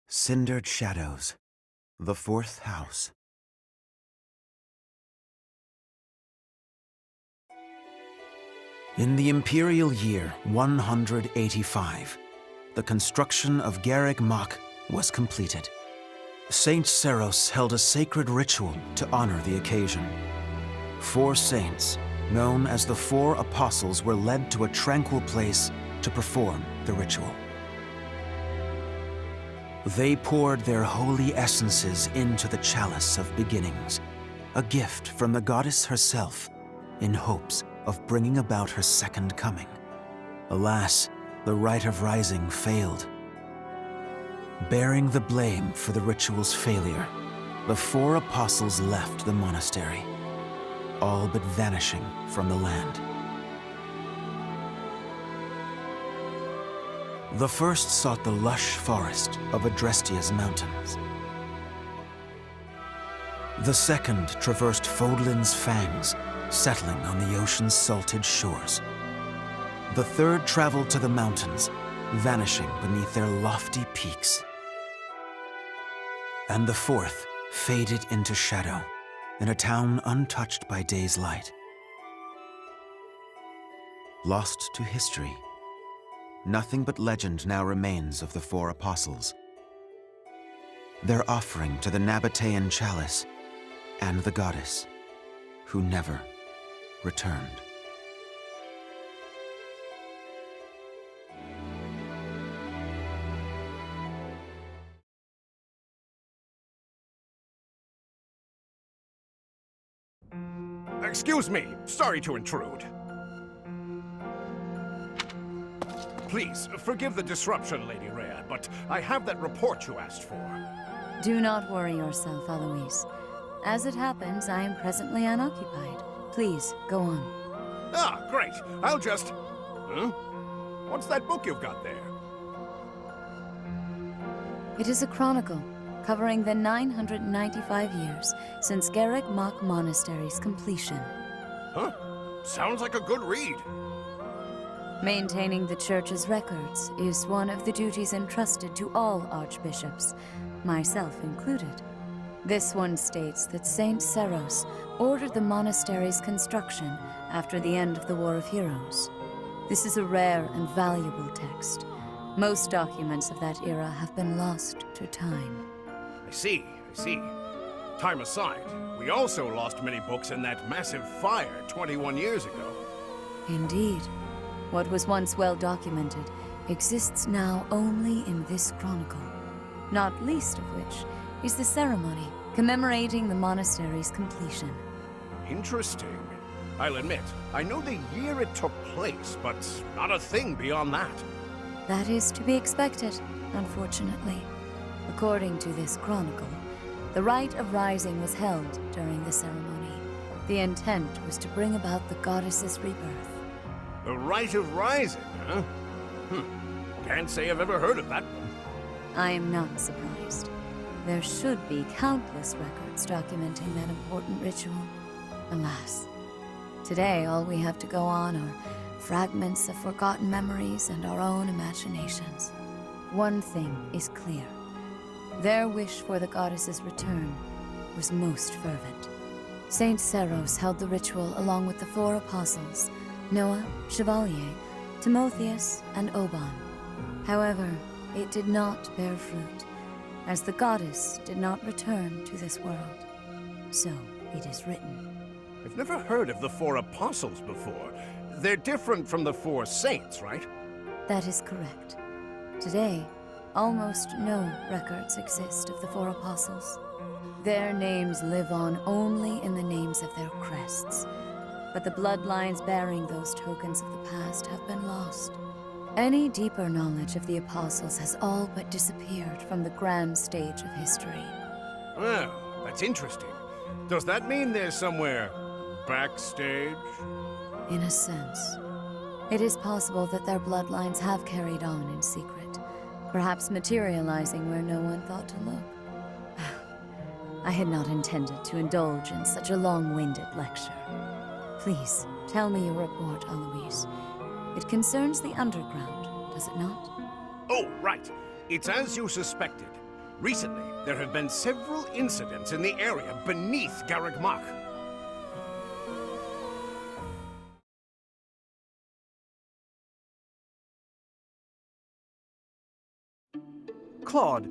Cindered Shadows, the fourth house. In the imperial year 185, the construction of Garreg Mach was completed. Saint Seros held a sacred ritual to honor the occasion. 4 saints, known as the 4 Apostles, were led to a tranquil place to perform the ritual. They poured their holy essences into the chalice of beginnings, a gift from the goddess herself, in hopes of bringing about her second coming. Alas, the rite of rising failed. Bearing the blame for the ritual's failure, the 4 apostles left the monastery, all but vanishing from the land. The first sought the lush forest of Adrestia's mountains. The second traversed Fodlin's fangs, settling on the ocean's salted shores. The third traveled to the mountains, vanishing beneath their lofty peaks. And the fourth faded into shadow, in a town untouched by day's light. Lost to history, nothing but legend now remains of the 4 apostles. Their offering to the Nabatean chalice and the goddess, who never returned. Excuse me, sorry to intrude. Please, forgive the disruption, Lady Rhea, but I have that report you asked for. Do not worry yourself, Eloise. As it happens, I am presently unoccupied. Please, go on. Ah, great. I'll just... Huh? What's that book you've got there? It is a chronicle, covering the 995 years since Garreg Mach Monastery's completion. Huh? Sounds like a good read. Maintaining the church's records is one of the duties entrusted to all archbishops, myself included. This one states that Saint Seros ordered the monastery's construction after the end of the War of Heroes. This is a rare and valuable text. Most documents of that era have been lost to time. I see. Time aside, we also lost many books in that massive fire 21 years ago. Indeed. What was once well documented exists now only in this chronicle, not least of which is the ceremony commemorating the monastery's completion. Interesting. I'll admit, I know the year it took place, but not a thing beyond that. That is to be expected, unfortunately. According to this chronicle, the rite of rising was held during the ceremony. The intent was to bring about the goddess's rebirth. The Rite of Rising, huh? Can't say I've ever heard of that one. I am not surprised. There should be countless records documenting that important ritual. Alas, today all we have to go on are fragments of forgotten memories and our own imaginations. One thing is clear. Their wish for the goddess's return was most fervent. Saint Seros held the ritual along with the 4 apostles, Noah, Chevalier, Timotheus, and Oban. However, it did not bear fruit, as the goddess did not return to this world. So it is written. I've never heard of the 4 apostles before. They're different from the 4 saints, right? That is correct. Today, almost no records exist of the 4 apostles. Their names live on only in the names of their crests. But the bloodlines bearing those tokens of the past have been lost. Any deeper knowledge of the apostles has all but disappeared from the grand stage of history. Well, that's interesting. Does that mean they're somewhere backstage? In a sense. It is possible that their bloodlines have carried on in secret, perhaps materializing where no one thought to look. I had not intended to indulge in such a long-winded lecture. Please, tell me your report, Eloise. It concerns the underground, does it not? Oh, right. It's as you suspected. Recently, there have been several incidents in the area beneath Garrick Mach. Claude,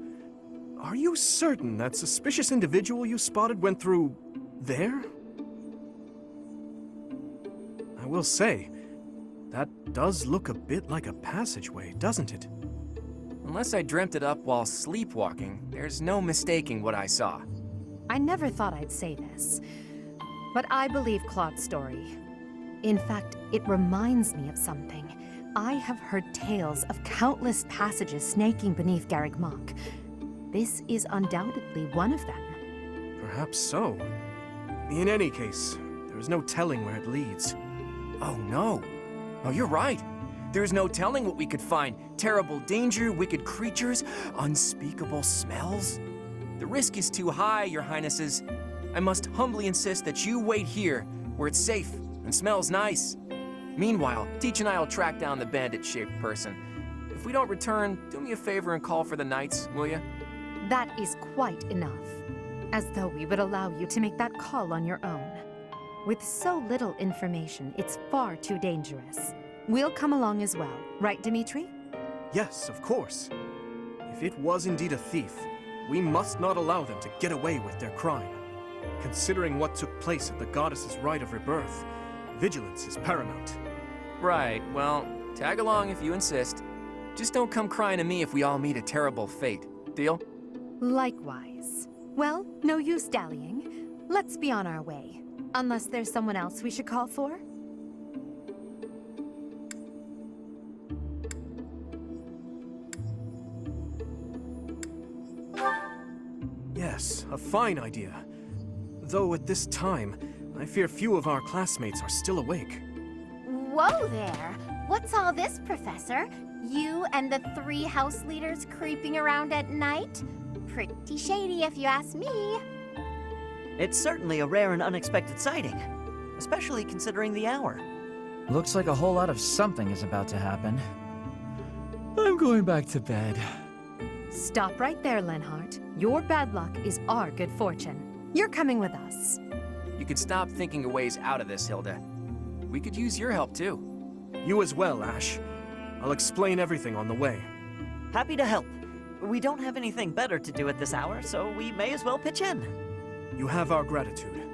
are you certain that suspicious individual you spotted went through there? I will say, that does look a bit like a passageway, doesn't it? Unless I dreamt it up while sleepwalking, there's no mistaking what I saw. I never thought I'd say this, but I believe Claude's story. In fact, it reminds me of something. I have heard tales of countless passages snaking beneath Garrick Mach. This is undoubtedly one of them. Perhaps so. In any case, there is no telling where it leads. Oh no. Oh, you're right. There's no telling what we could find. Terrible danger, wicked creatures, unspeakable smells. The risk is too high, Your Highnesses. I must humbly insist that you wait here, where it's safe and smells nice. Meanwhile, Teach and I will track down the bandit-shaped person. If we don't return, do me a favor and call for the knights, will you? That is quite enough. As though we would allow you to make that call on your own. With so little information, it's far too dangerous. We'll come along as well, right, Dimitri? Yes, of course. If it was indeed a thief, we must not allow them to get away with their crime. Considering what took place at the goddess's rite of rebirth, vigilance is paramount. Right, well, tag along if you insist. Just don't come crying to me if we all meet a terrible fate. Deal? Likewise. Well, no use dallying. Let's be on our way. Unless there's someone else we should call for? Yes, a fine idea. Though at this time, I fear few of our classmates are still awake. Whoa there! What's all this, Professor? You and the 3 house leaders creeping around at night? Pretty shady if you ask me. It's certainly a rare and unexpected sighting, especially considering the hour. Looks like a whole lot of something is about to happen. I'm going back to bed. Stop right there, Lenhart. Your bad luck is our good fortune. You're coming with us. You could stop thinking of ways out of this, Hilda. We could use your help, too. You as well, Ash. I'll explain everything on the way. Happy to help. We don't have anything better to do at this hour, so we may as well pitch in. You have our gratitude.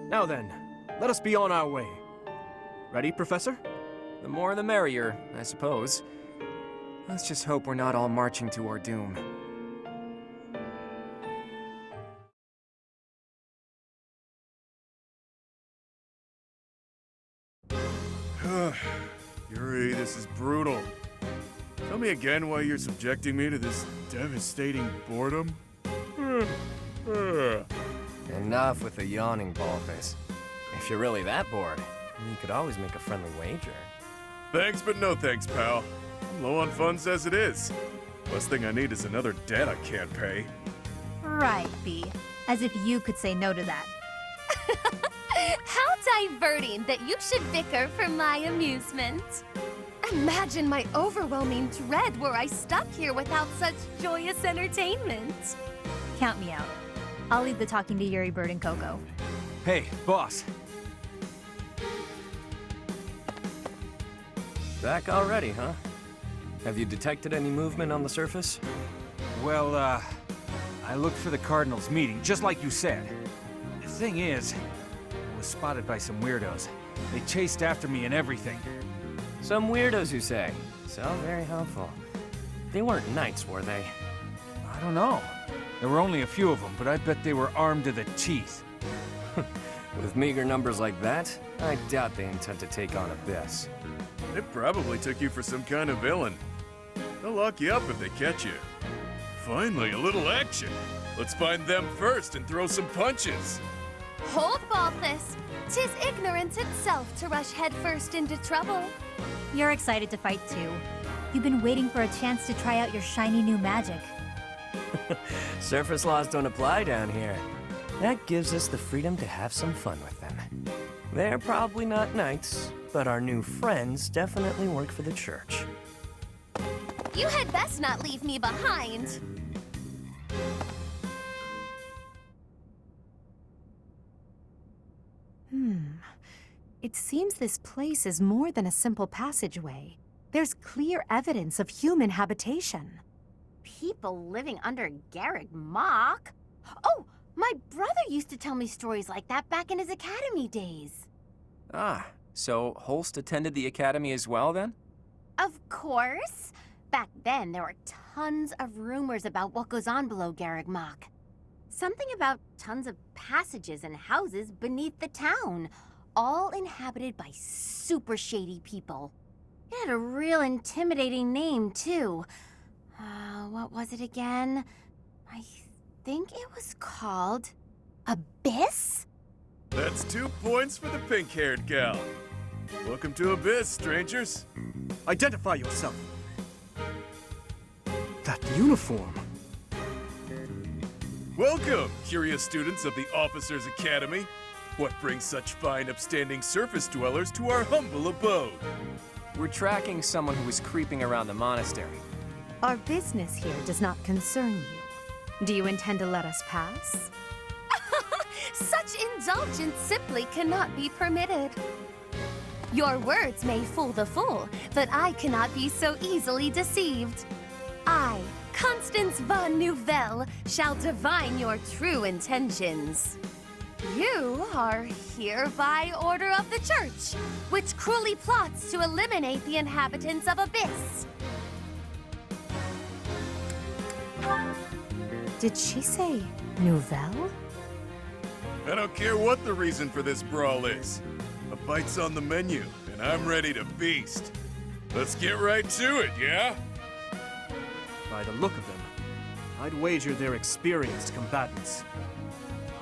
Now then, let us be on our way. Ready, Professor? The more the merrier, I suppose. Let's just hope we're not all marching to our doom. Yuri, this is brutal. Tell me again why you're subjecting me to this devastating boredom? Enough with the yawning, Baldface. If you're really that bored, you could always make a friendly wager. Thanks, but no thanks, pal. I'm low on funds as it is. Last thing I need is another debt I can't pay. Right, B. As if you could say no to that. How diverting that you should bicker for my amusement. Imagine my overwhelming dread were I stuck here without such joyous entertainment. Count me out. I'll leave the talking to Yuri, Bird, and Coco. Hey, boss. Back already, huh? Have you detected any movement on the surface? Well, I looked for the Cardinals meeting, just like you said. The thing is, I was spotted by some weirdos. They chased after me and everything. Some weirdos, you say? Sound very helpful. They weren't knights, were they? I don't know. There were only a few of them, but I bet they were armed to the teeth. With meager numbers like that, I doubt they intend to take on Abyss. They probably took you for some kind of villain. They'll lock you up if they catch you. Finally, a little action. Let's find them first and throw some punches. Hold, Balthus. 'Tis ignorance itself to rush headfirst into trouble. You're excited to fight too. You've been waiting for a chance to try out your shiny new magic. Surface laws don't apply down here. That gives us the freedom to have some fun with them. They're probably not knights, but our new friends definitely work for the church. You had best not leave me behind. It seems this place is more than a simple passageway. There's clear evidence of human habitation. People living under Garrick Mach? Oh, my brother used to tell me stories like that back in his academy days. Ah, so Holst attended the academy as well, then? Of course. Back then, there were tons of rumors about what goes on below Garrick Mach. Something about tons of passages and houses beneath the town, all inhabited by super shady people. It had a real intimidating name, too. What was it again? I think it was called Abyss? That's 2 points for the pink-haired gal. Welcome to Abyss, strangers. Identify yourself. That uniform. Welcome, curious students of the Officers' Academy. What brings such fine, upstanding surface dwellers to our humble abode? We're tracking someone who was creeping around the monastery. Our business here does not concern you. Do you intend to let us pass? Such indulgence simply cannot be permitted. Your words may fool the fool, but I cannot be so easily deceived. I, Constance von Nouvelle, shall divine your true intentions. You are here by order of the Church, which cruelly plots to eliminate the inhabitants of Abyss. Did she say Nouvelle? I don't care what the reason for this brawl is. A bite's on the menu, and I'm ready to feast. Let's get right to it, yeah? By the look of them, I'd wager they're experienced combatants.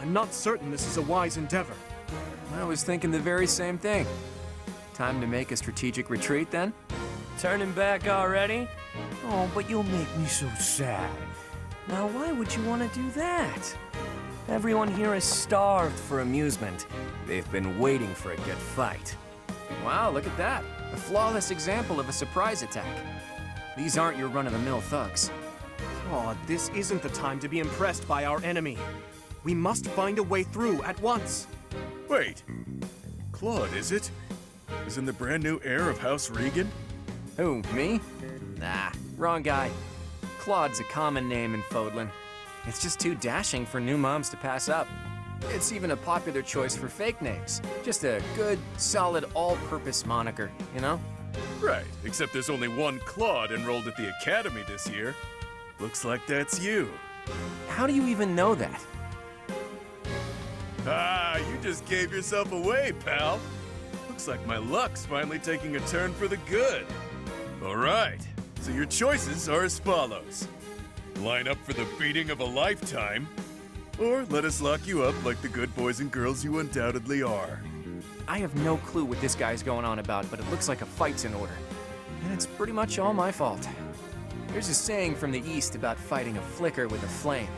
I'm not certain this is a wise endeavor. I was thinking the very same thing. Time to make a strategic retreat, then? Turning back already? Oh, but you'll make me so sad. Now, why would you want to do that? Everyone here is starved for amusement. They've been waiting for a good fight. Wow, look at that. A flawless example of a surprise attack. These aren't your run-of-the-mill thugs. Claude, this isn't the time to be impressed by our enemy. We must find a way through at once. Wait. Claude, is it? Isn't the brand new heir of House Regan? Who, me? Nah, wrong guy. Claude's a common name in Fodlan. It's just too dashing for new moms to pass up. It's even a popular choice for fake names. Just a good, solid, all-purpose moniker, you know? Right, except there's only one Claude enrolled at the academy this year. Looks like that's you. How do you even know that? Ah, you just gave yourself away, pal. Looks like my luck's finally taking a turn for the good. All right, so your choices are as follows. Line up for the beating of a lifetime, or let us lock you up like the good boys and girls you undoubtedly are. I have no clue what this guy's going on about, but it looks like a fight's in order. And it's pretty much all my fault. There's a saying from the East about fighting a flicker with a flame.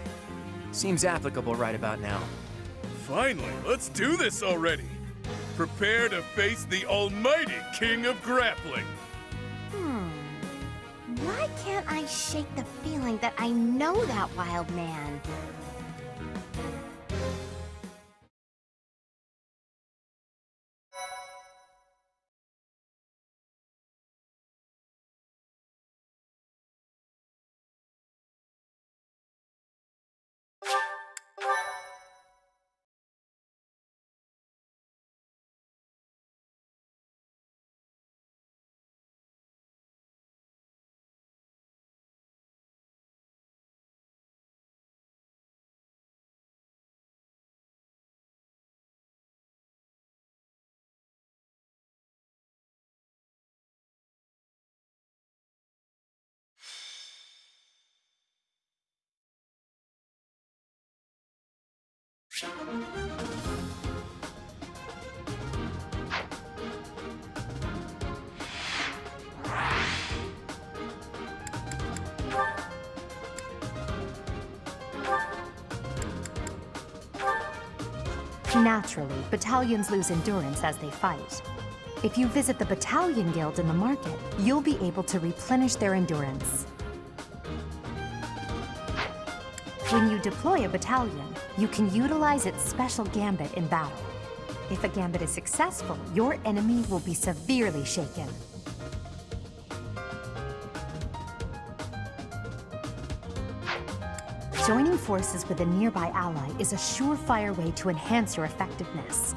Seems applicable right about now. Finally, let's do this already. Prepare to face the almighty King of Grappling. Why can't I shake the feeling that I know that wild man? Naturally, battalions lose endurance as they fight. If you visit the Battalion Guild in the market, you'll be able to replenish their endurance. When you deploy a battalion, you can utilize its special gambit in battle. If a gambit is successful, your enemy will be severely shaken. Joining forces with a nearby ally is a surefire way to enhance your effectiveness.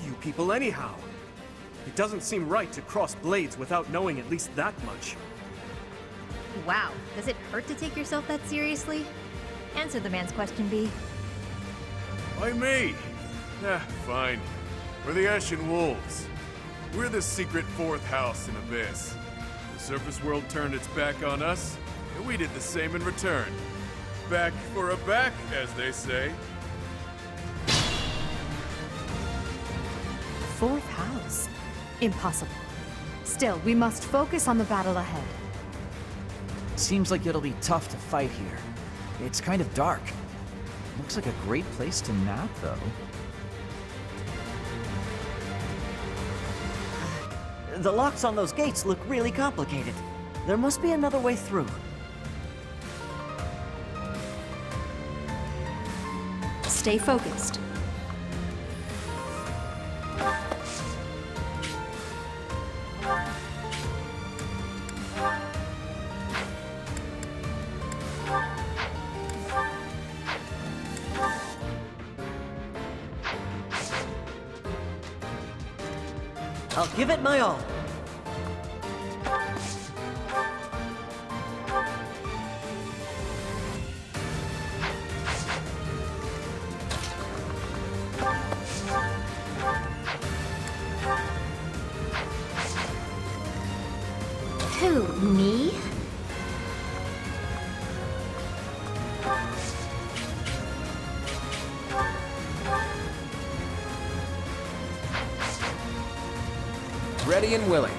you people anyhow? It doesn't seem right to cross blades without knowing at least that much. Wow, does it hurt to take yourself that seriously? Answer the man's question, B. Why me? Fine. We're the Ashen Wolves. We're the secret fourth house in Abyss. The surface world turned its back on us, and we did the same in return. Back for a back, as they say. Fourth house? Impossible. Still, we must focus on the battle ahead. Seems like it'll be tough to fight here. It's kind of dark. Looks like a great place to nap, though. The locks on those gates look really complicated. There must be another way through. Stay focused. I'll give it my all. Who, me? Ready and willing.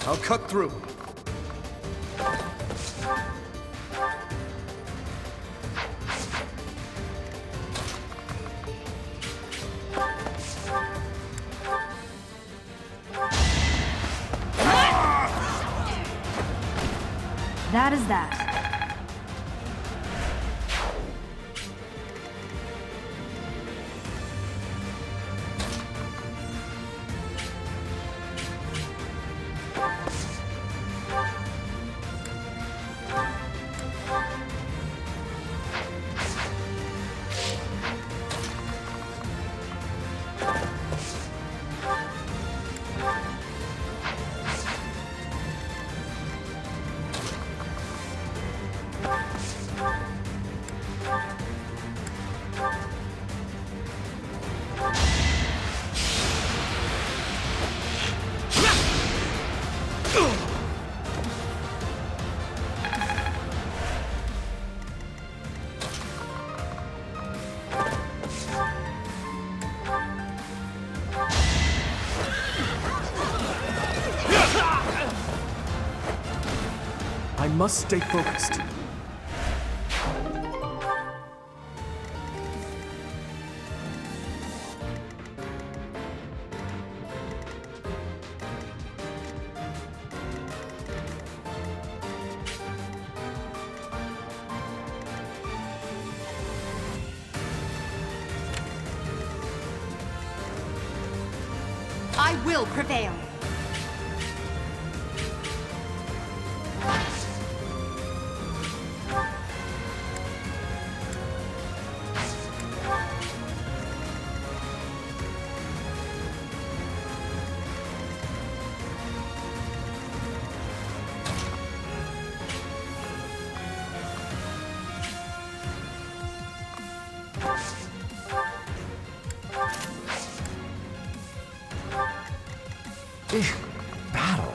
I'll cut through. That is that. I must stay focused. I will prevail. Battle.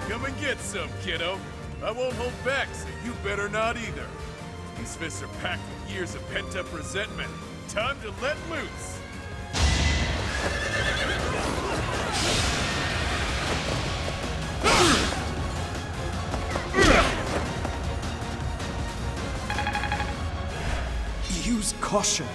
Come and get some, kiddo. I won't hold back, so you better not either. These fists are packed with years of pent-up resentment. Time to let loose. Use caution.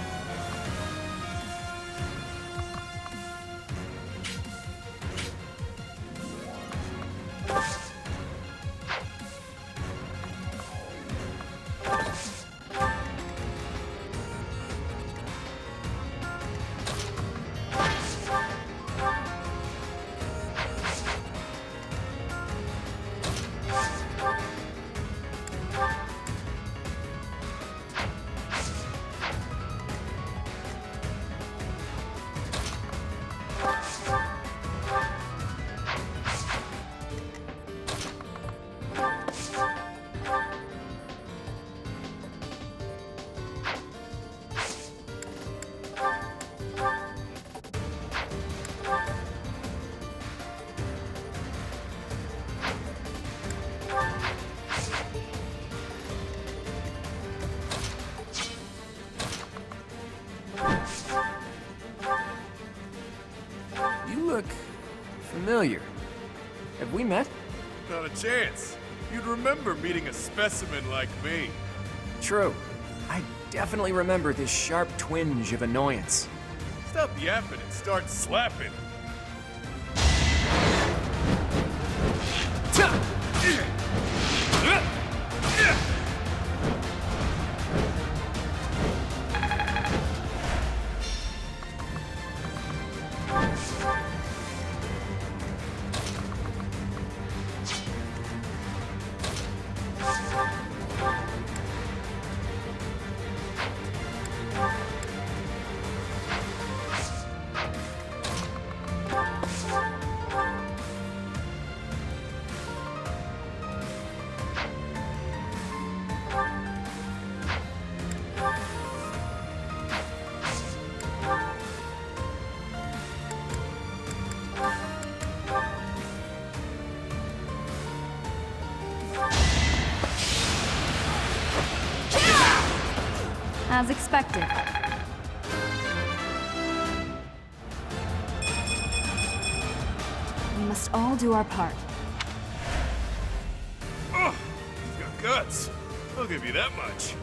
You look familiar. Have we met? Not a chance. You'd remember meeting a specimen like me. True. I definitely remember this sharp twinge of annoyance. Stop yapping and start slapping. As expected. We must all do our part. Oh, you've got guts. I'll give you that much.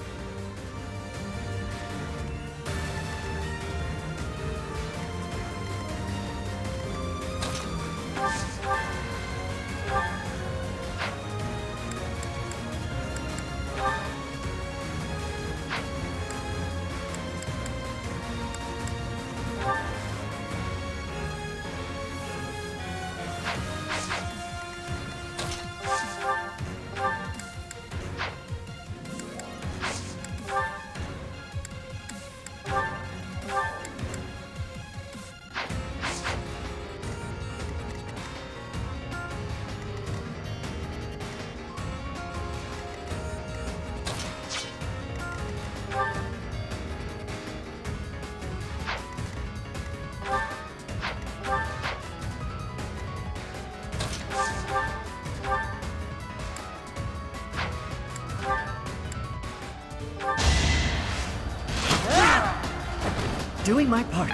Doing my part.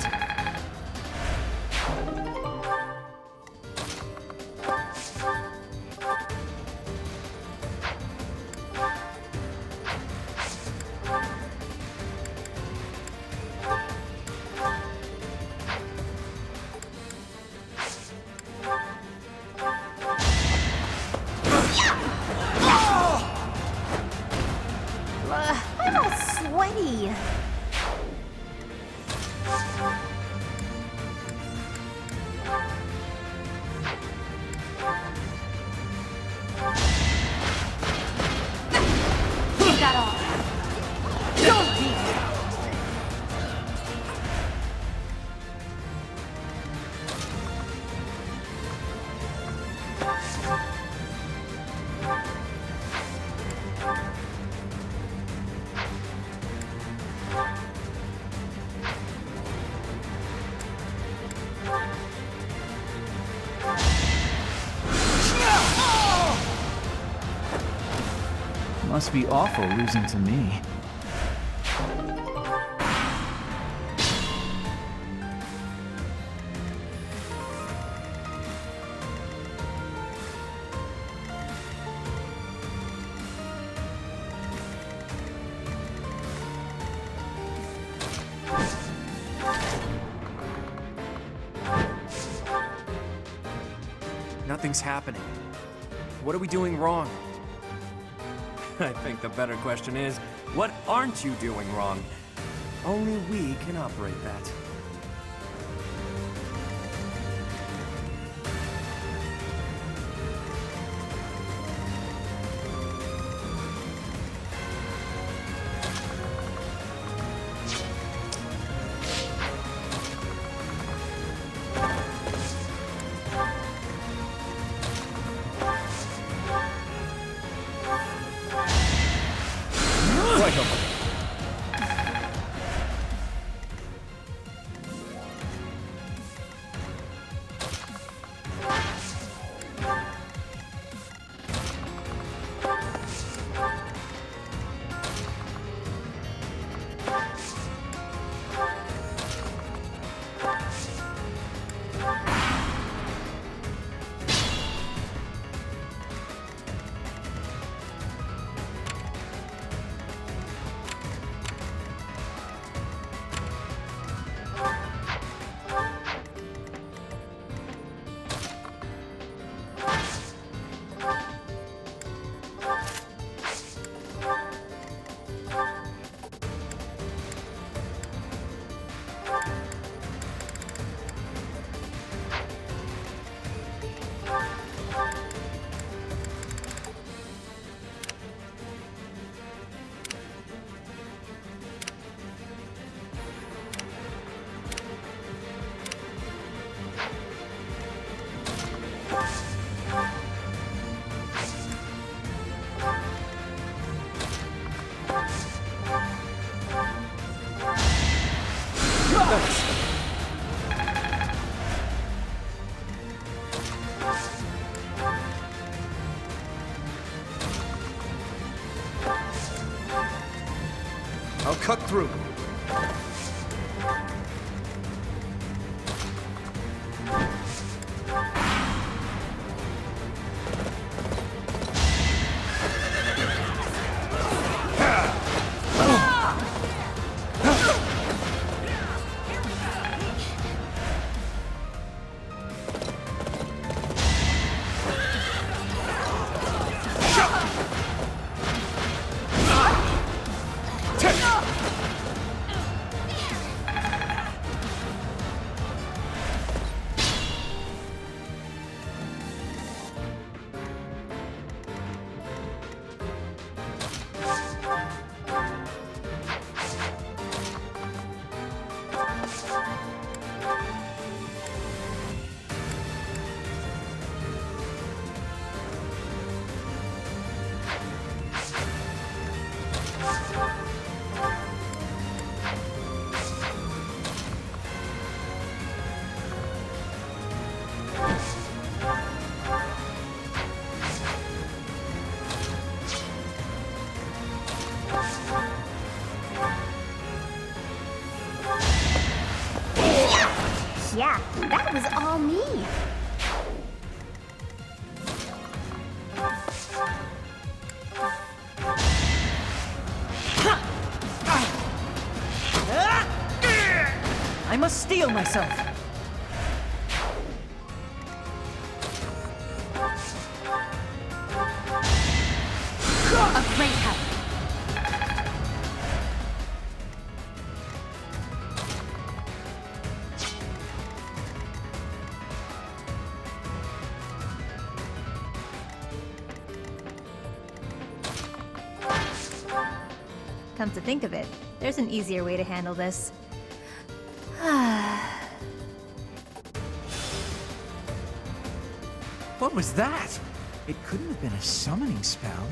I'm all sweaty. Must be awful losing to me. Nothing's happening. What are we doing wrong? I think the better question is, what aren't you doing wrong? Only we can operate that. I'll cut through. Yeah, that was all me. I must steel myself. A great help. Come to think of it, there's an easier way to handle this. What was that? It couldn't have been a summoning spell.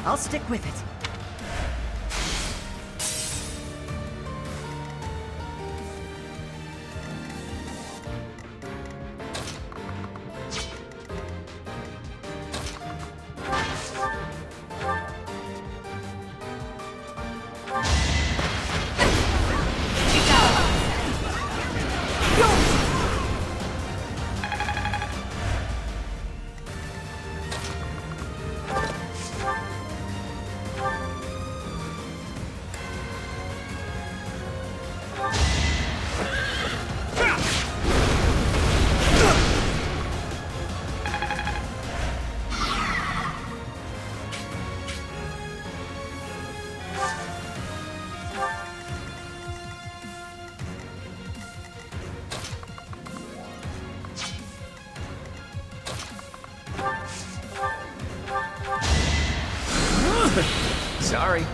I'll stick with it. Sorry.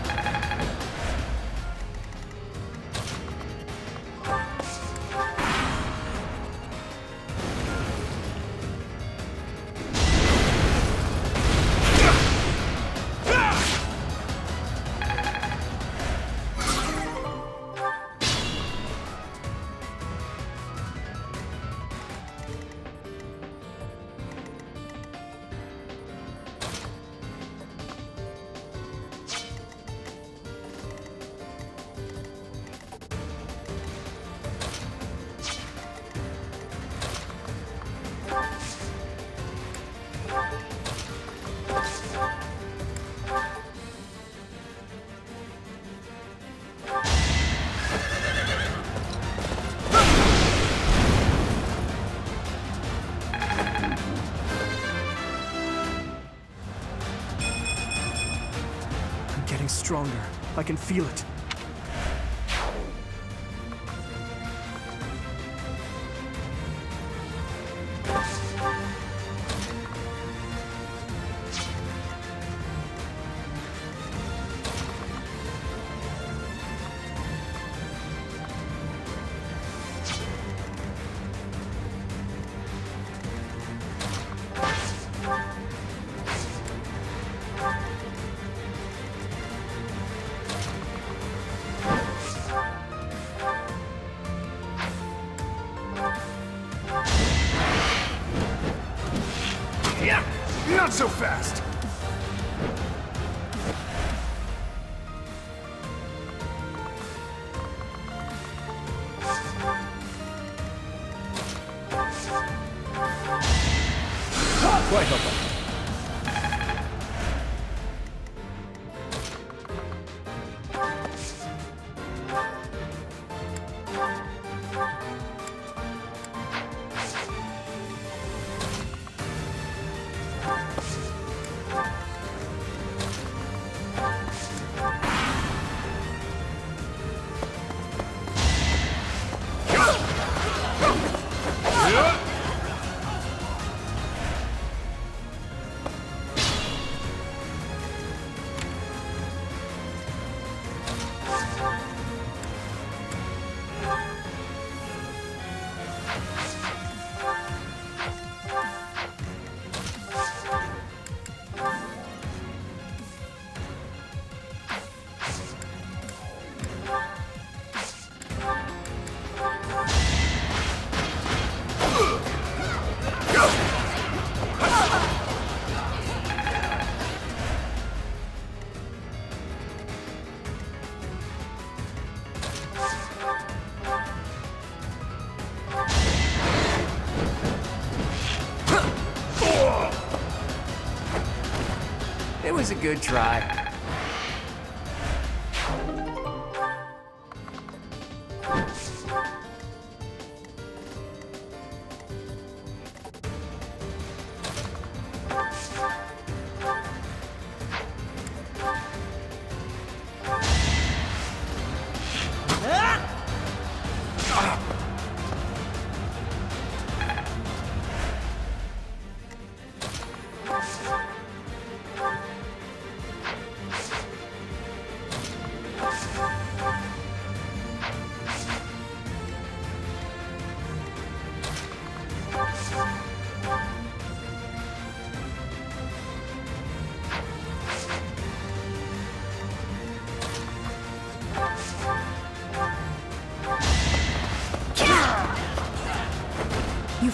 Getting stronger. I can feel it. Not so fast! Quite helpful. It was a good try.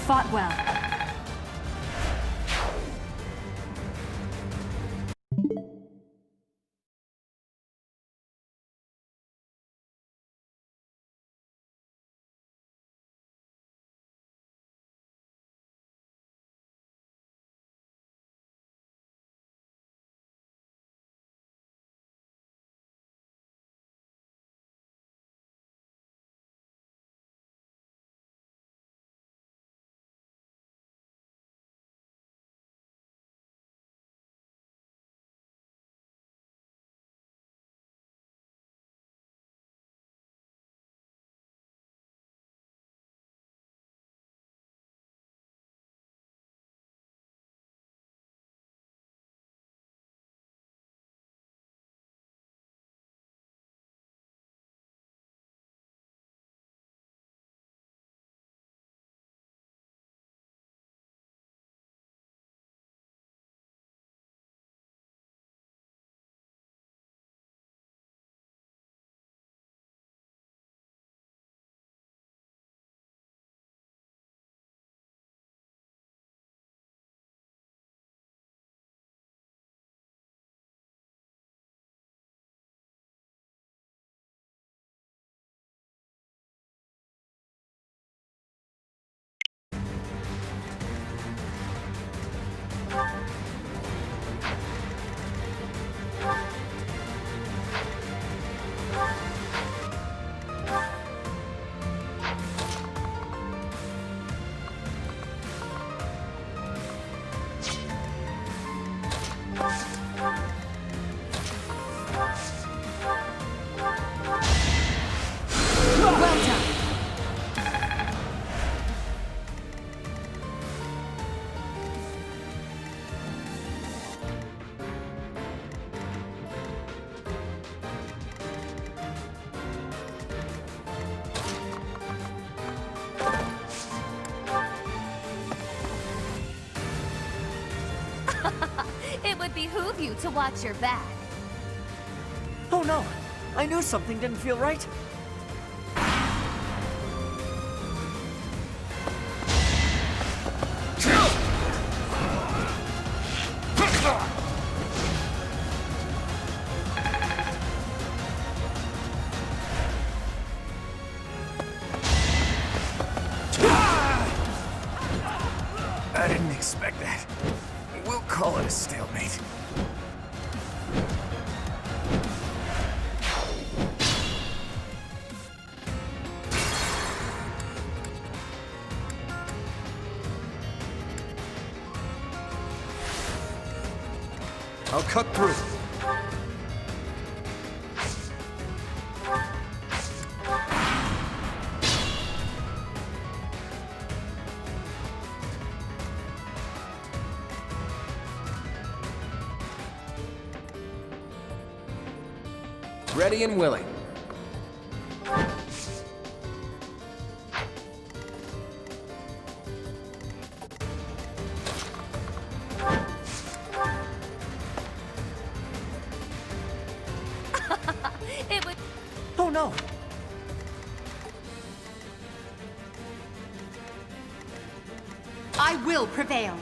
fought well. It would behoove you to watch your back. Oh no! I knew something didn't feel right. I didn't expect that. We'll call it a stalemate. I'll cut through. Ready and willing. It would... Oh no! I will prevail.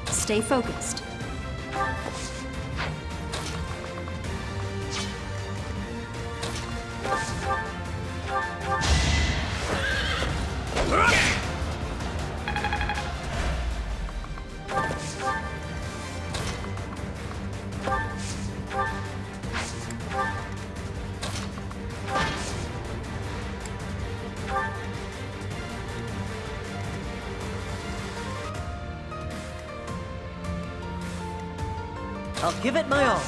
Stay focused. I'll give it my all.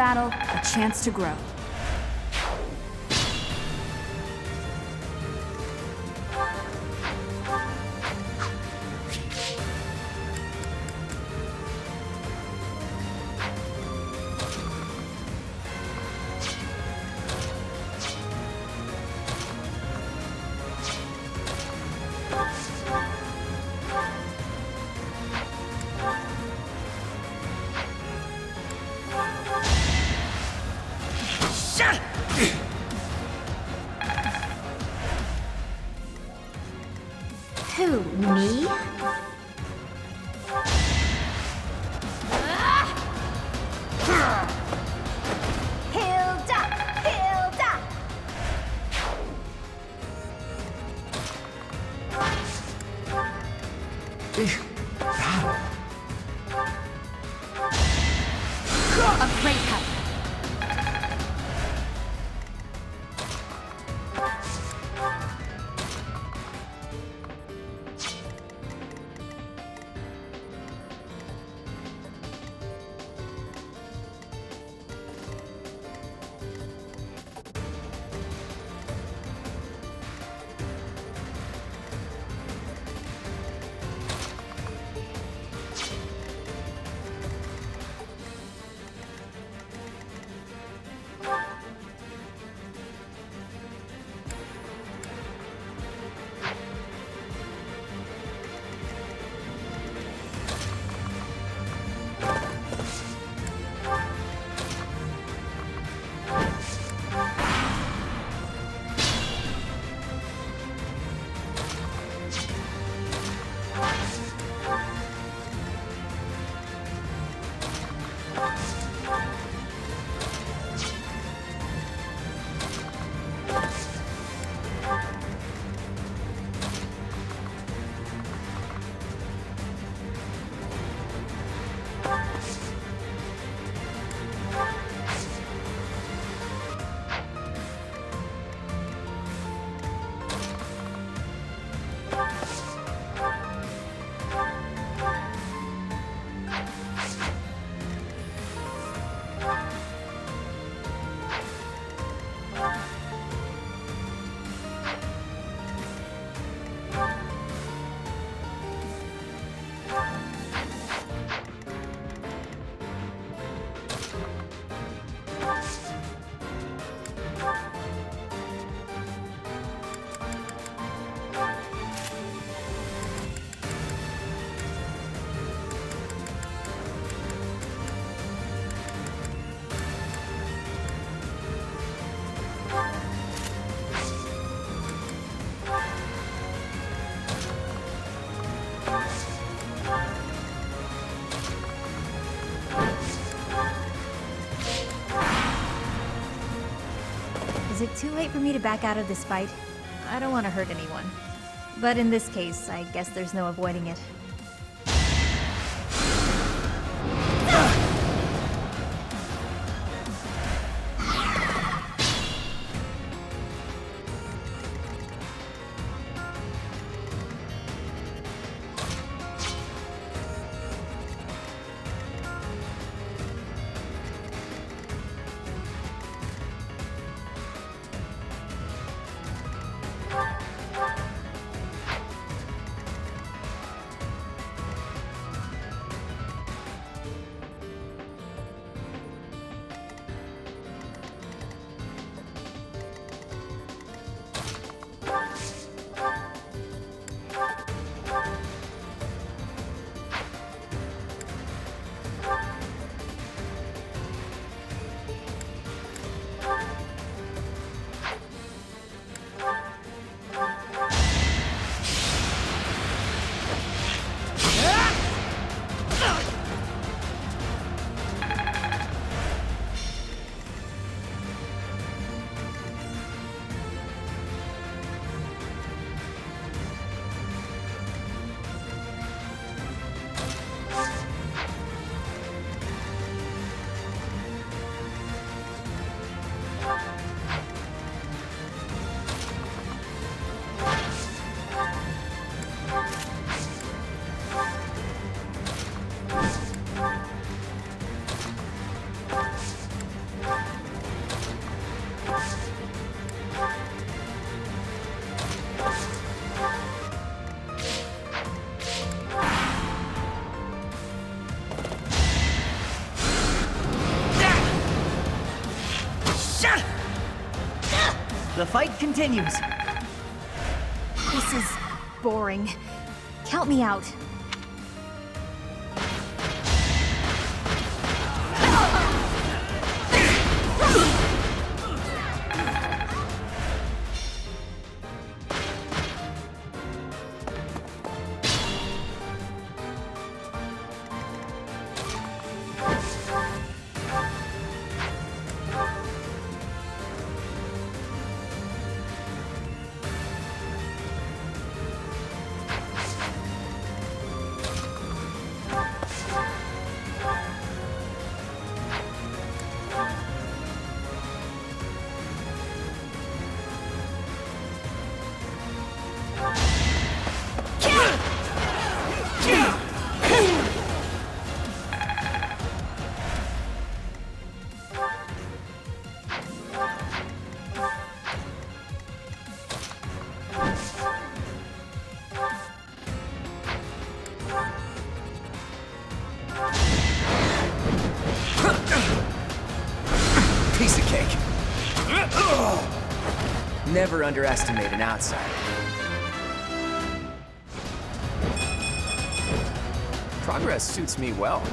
battle, a chance to grow. Who, me? Hilda! Hilda! A great help. Is it too late for me to back out of this fight? I don't want to hurt anyone. But in this case, I guess there's no avoiding it. The fight continues. This is boring. Count me out. Piece of cake. Never underestimate an outsider. Progress suits me well.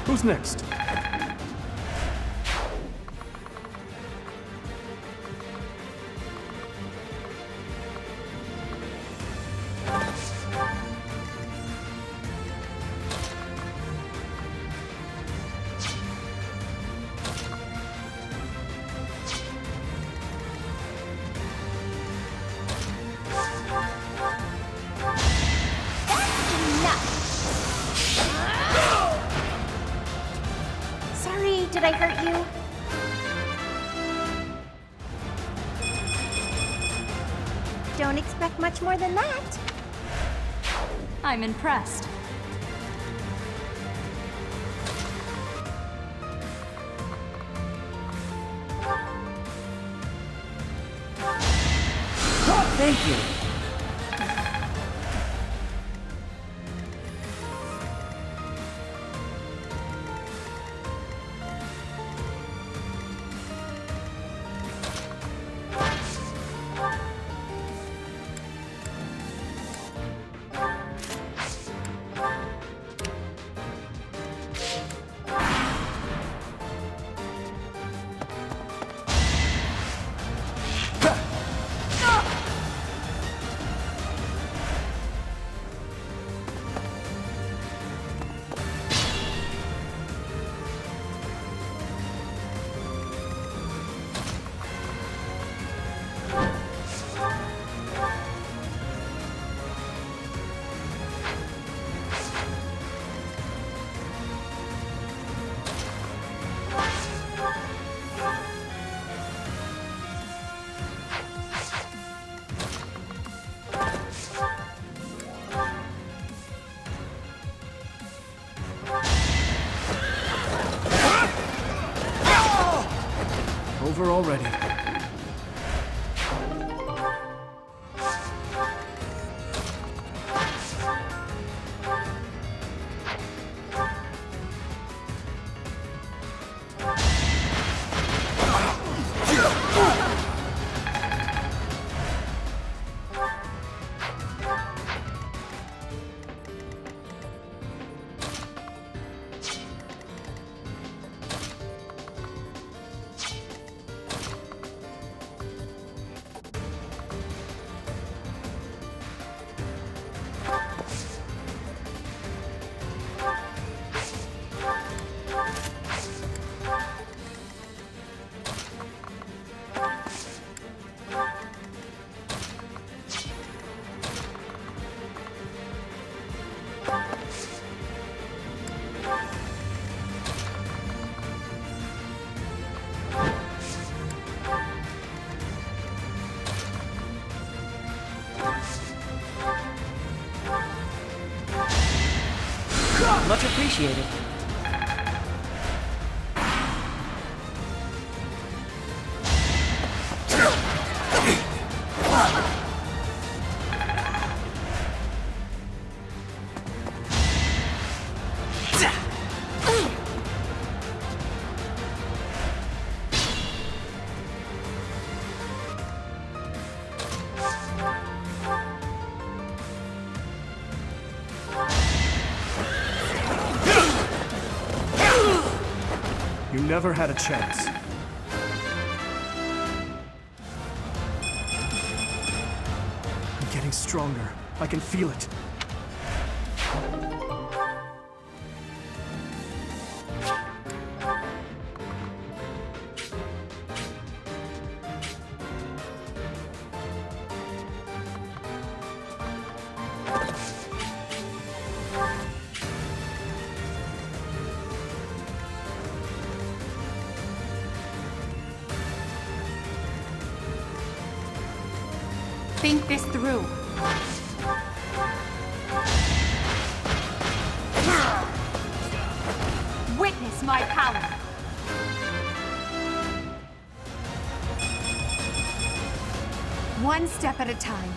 Who's next? Sorry, did I hurt you? Don't expect much more than that. I'm impressed. Thank you. Over already. Much appreciated. You never had a chance. I'm getting stronger. I can feel it. Think this through. Witness my power. One step at a time.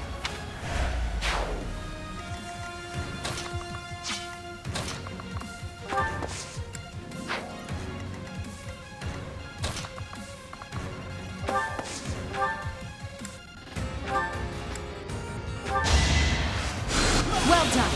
Well done.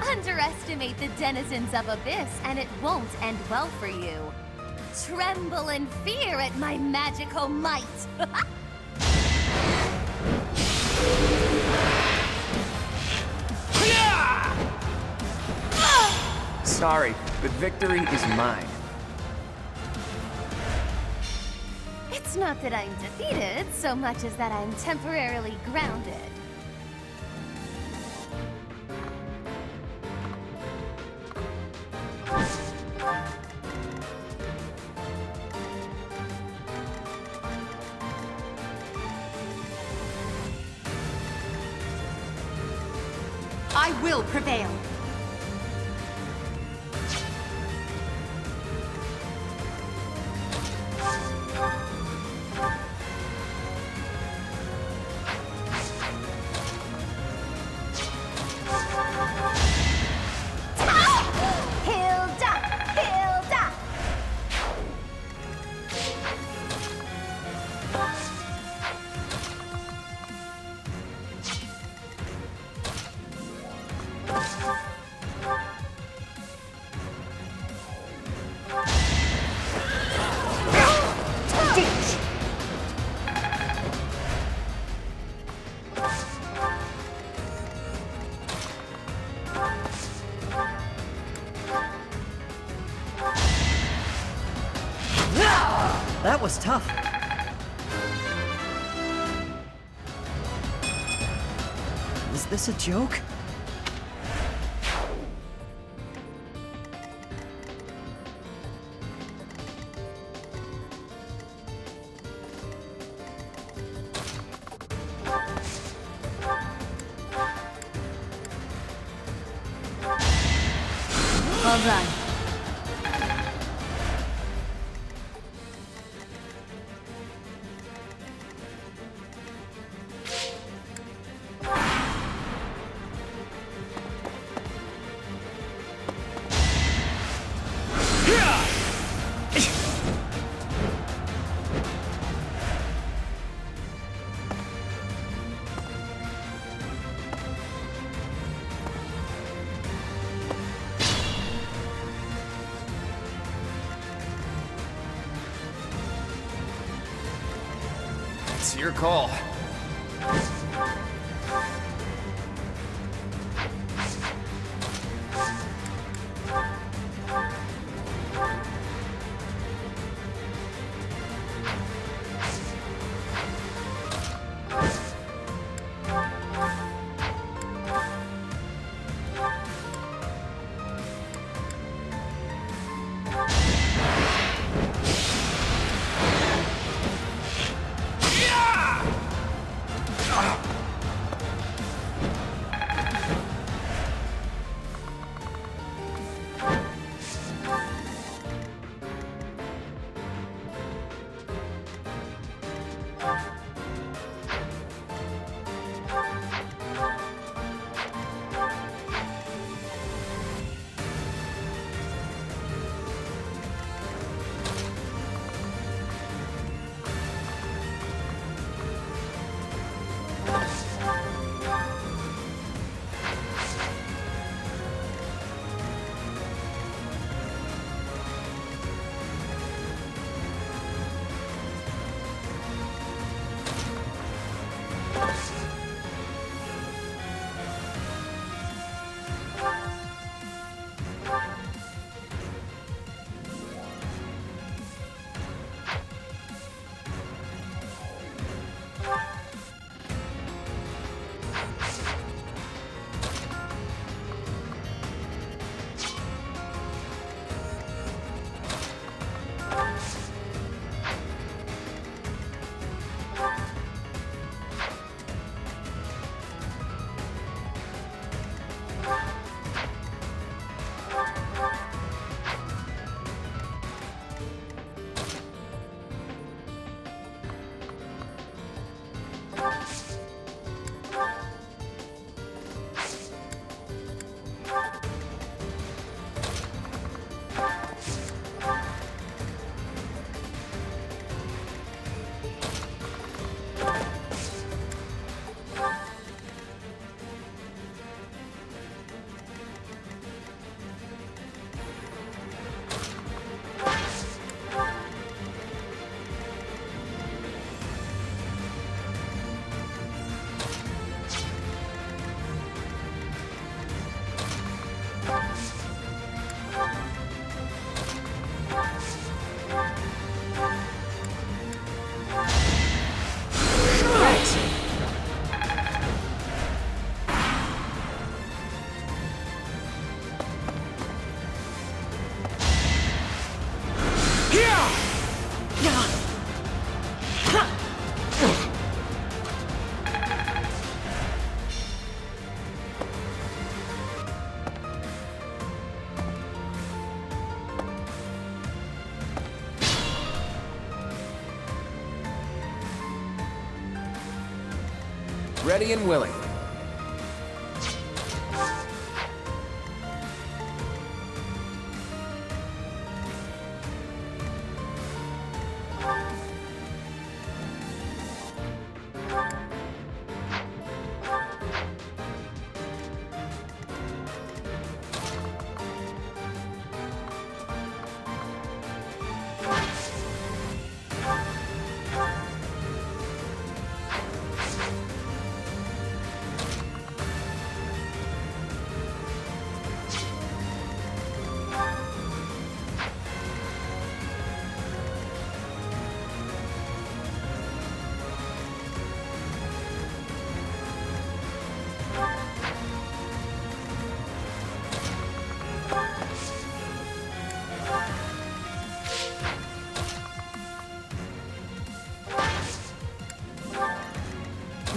Underestimate the denizens of Abyss, and it won't end well for you. Tremble in fear at my magical might! Sorry, but victory is mine. It's not that I'm defeated, so much as that I'm temporarily grounded. I will prevail. Hilda! Hilda! That was tough. Is this a joke? Well done. It's your call. Ready and willing.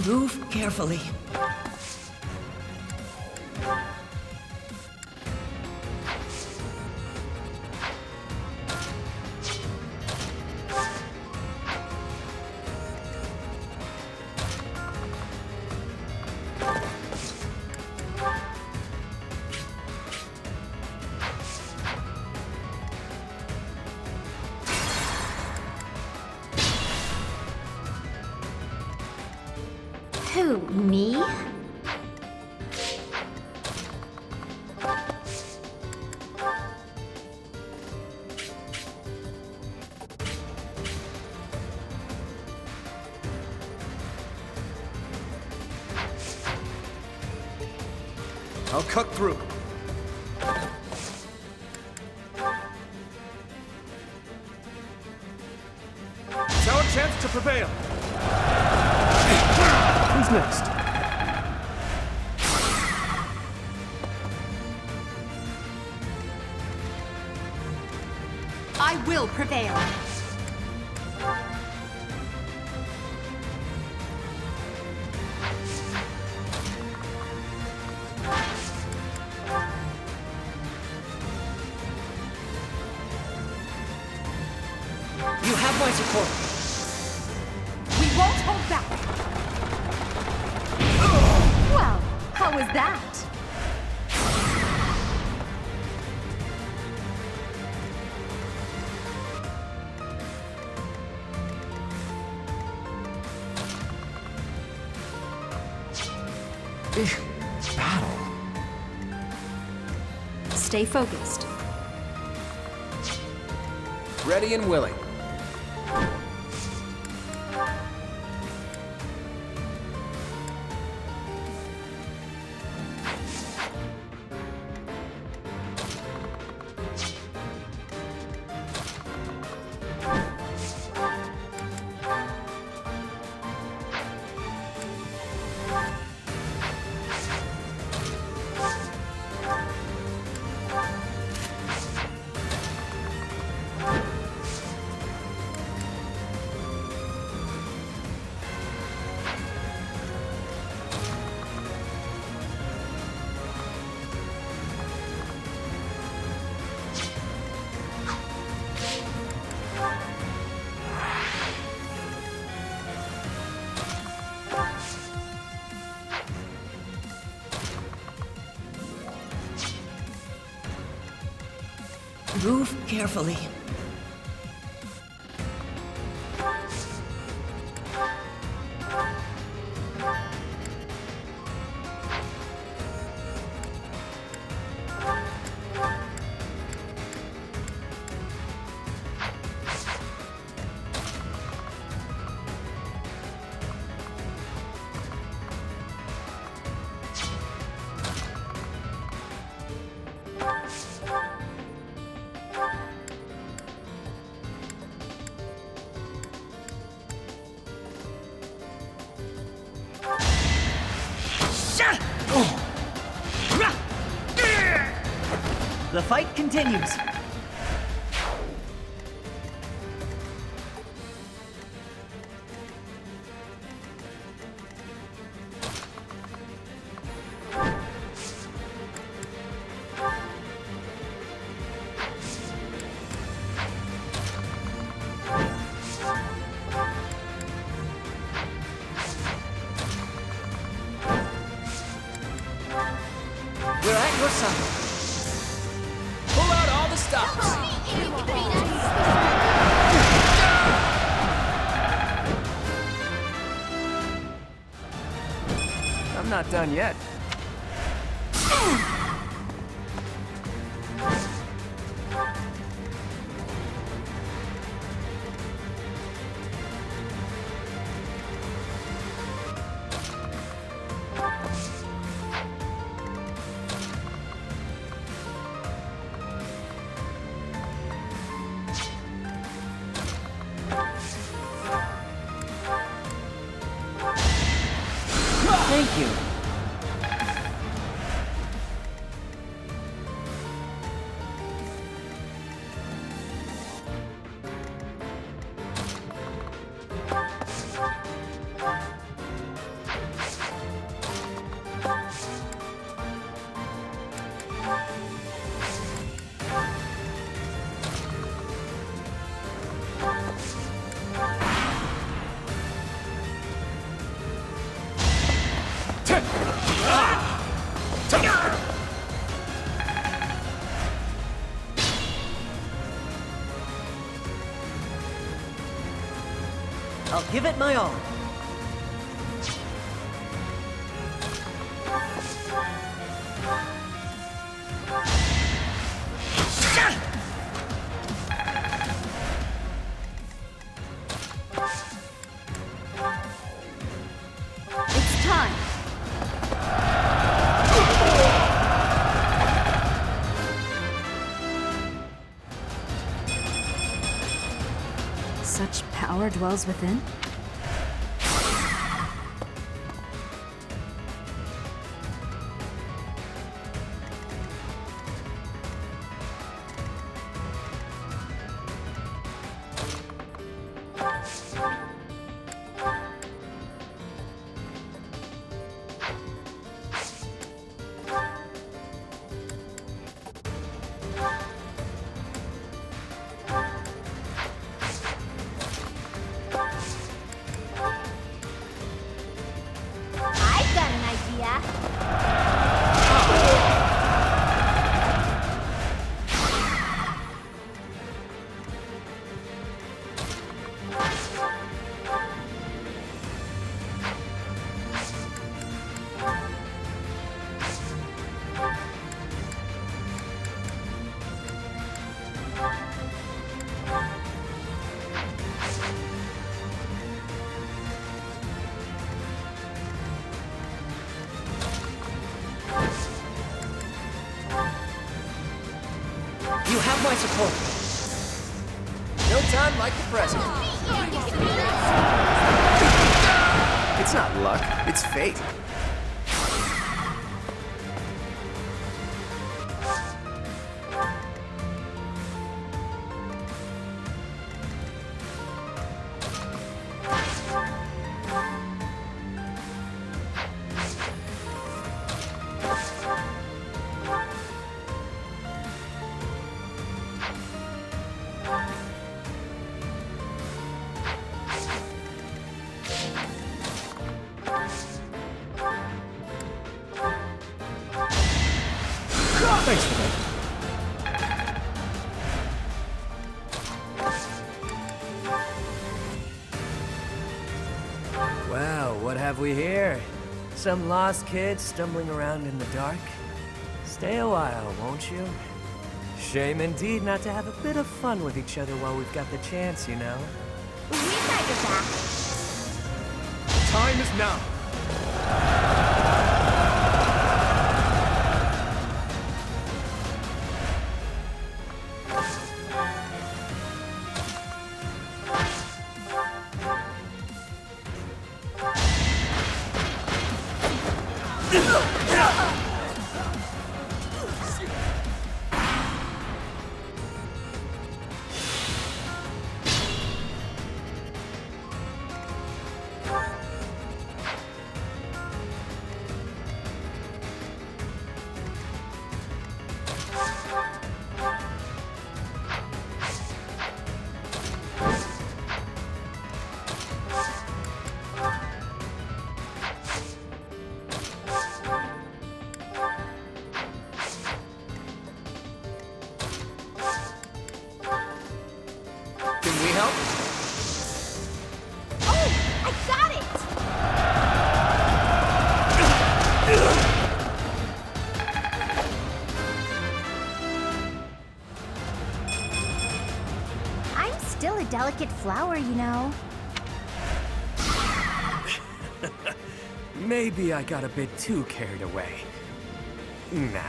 Move carefully. I'll cut through. It's our chance to prevail. Who's next? I will prevail. You have my support. We won't hold back. Well, how was that? Battle. Stay focused. Ready and willing. Move carefully. The fight continues. We're at your side. Pull out all the stops. I'm not done yet. Thank you. I'll give it my all. It's time. power dwells within? I've got an idea. You have my support. No time like the present. It's not luck, it's fate. Thanks for that. Well, what have we here? Some lost kids stumbling around in the dark? Stay a while, won't you? Shame indeed not to have a bit of fun with each other while we've got the chance, you know? We've got your back. Time is now. Can we help? Oh, I got it! I'm still a delicate flower, you know. Maybe I got a bit too carried away. Nah.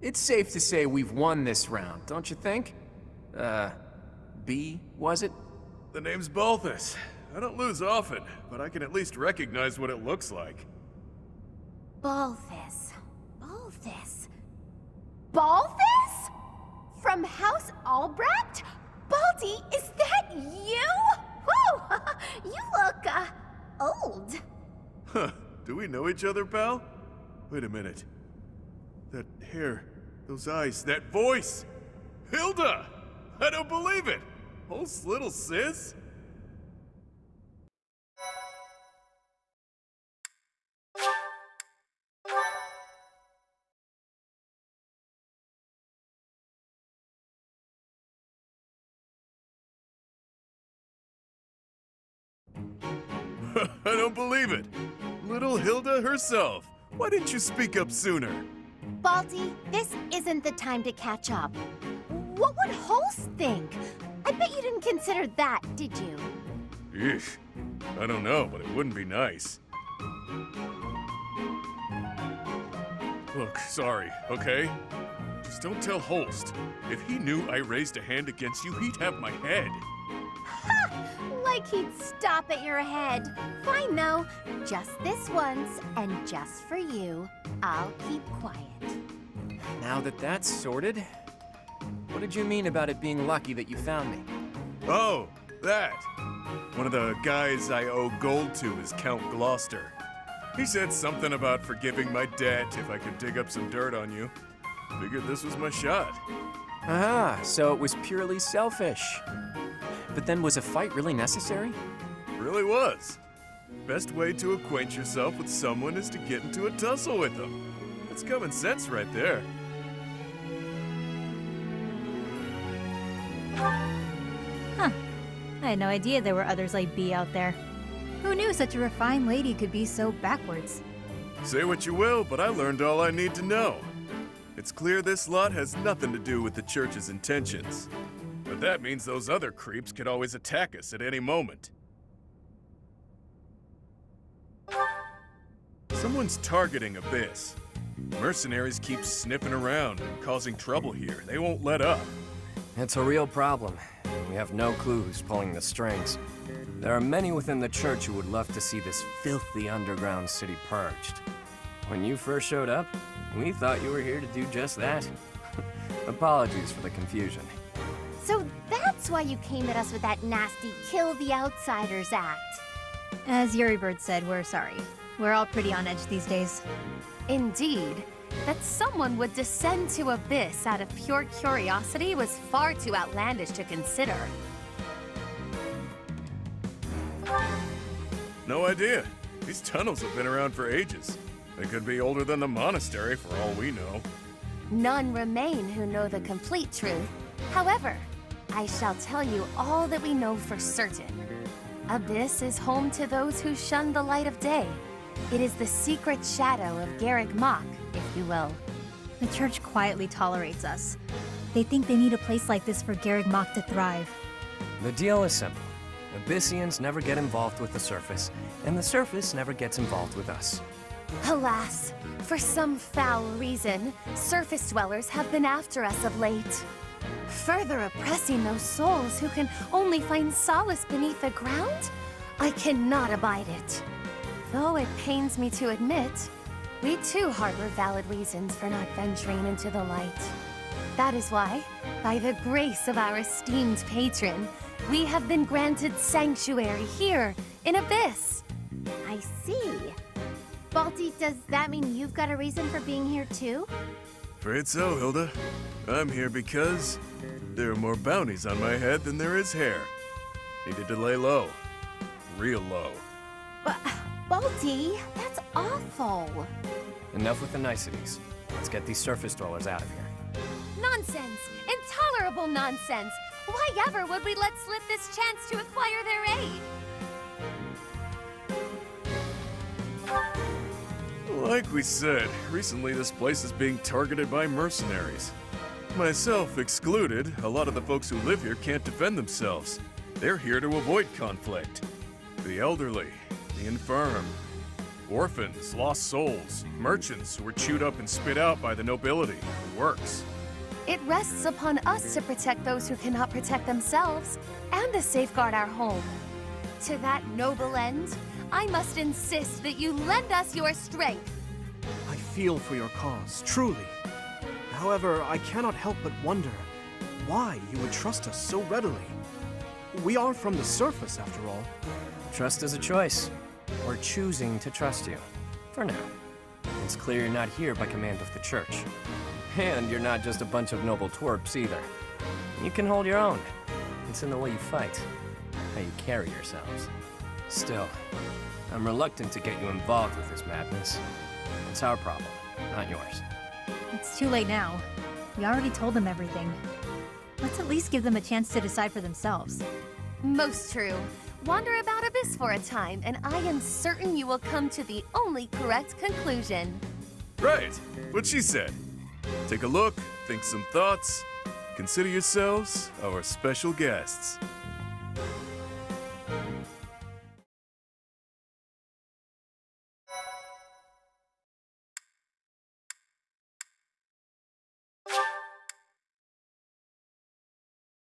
It's safe to say we've won this round, don't you think? B, was it? The name's Balthus. I don't lose often, but I can at least recognize what it looks like. Balthus. Balthus. Balthus? From House Albrecht? Baldy, is that you? Whew! You look, old. Huh. Do we know each other, pal? Wait a minute. That hair, those eyes, that voice! Hilda! I don't believe it! Oh, little sis? I don't believe it! Little Hilda herself! Why didn't you speak up sooner? Baldy, this isn't the time to catch up. What would Holst think? I bet you didn't consider that, did you? Eesh. I don't know, but it wouldn't be nice. Look, sorry, okay? Just don't tell Holst. If he knew I raised a hand against you, he'd have my head. Ha! Like he'd stop at your head. Fine, though. Just this once, and just for you, I'll keep quiet. Now that that's sorted, what did you mean about it being lucky that you found me? Oh, that. One of the guys I owe gold to is Count Gloucester. He said something about forgiving my debt if I could dig up some dirt on you. Figured this was my shot. Ah, so it was purely selfish. But then was a fight really necessary? Really was. Best way to acquaint yourself with someone is to get into a tussle with them. That's common sense right there. Huh. I had no idea there were others like Bee out there. Who knew such a refined lady could be so backwards? Say what you will, but I learned all I need to know. It's clear this lot has nothing to do with the church's intentions. But that means those other creeps could always attack us at any moment. Someone's targeting Abyss. Mercenaries keep sniffing around and causing trouble here. They won't let up. It's a real problem. We have no clue who's pulling the strings. There are many within the church who would love to see this filthy underground city purged. When you first showed up, we thought you were here to do just that. Apologies for the confusion. So that's why you came at us with that nasty Kill the Outsiders act. As Yuribird said, we're sorry. We're all pretty on edge these days. Indeed. That someone would descend to Abyss out of pure curiosity was far too outlandish to consider. No idea. These tunnels have been around for ages. They could be older than the monastery for all we know. None remain who know the complete truth. However, I shall tell you all that we know for certain. Abyss is home to those who shun the light of day. It is the secret shadow of Garreg Mach, if you will. The church quietly tolerates us. They think they need a place like this for Garreg Mach to thrive. The deal is simple. Abyssians never get involved with the surface, and the surface never gets involved with us. Alas, for some foul reason, surface dwellers have been after us of late. Further oppressing those souls who can only find solace beneath the ground? I cannot abide it. Though it pains me to admit, we too harbor valid reasons for not venturing into the light. That is why, by the grace of our esteemed patron, we have been granted sanctuary here in Abyss. I see. Balti, does that mean you've got a reason for being here too? Afraid so, Hilda. I'm here because there are more bounties on my head than there is hair. Needed to lay low. Real low. But, Balti, that's awful. Enough with the niceties. Let's get these surface dwellers out of here. Nonsense! Intolerable nonsense! Why ever would we let slip this chance to acquire their aid? Like we said, recently this place is being targeted by mercenaries. Myself excluded, a lot of the folks who live here can't defend themselves. They're here to avoid conflict. The elderly, the infirm, orphans, lost souls, merchants who were chewed up and spit out by the nobility, the works. It rests upon us to protect those who cannot protect themselves, and to safeguard our home. To that noble end, I must insist that you lend us your strength. I feel for your cause, truly. However, I cannot help but wonder why you would trust us so readily. We are from the surface, after all. Trust is a choice. We're choosing to trust you. For now. It's clear you're not here by command of the church. And you're not just a bunch of noble twerps either. You can hold your own. It's in the way you fight, how you carry yourselves. Still, I'm reluctant to get you involved with this madness. It's our problem, not yours. It's too late now. We already told them everything. Let's at least give them a chance to decide for themselves. Most true. Wander about Abyss for a time, and I am certain you will come to the only correct conclusion. Right, what she said. Take a look, think some thoughts, consider yourselves our special guests.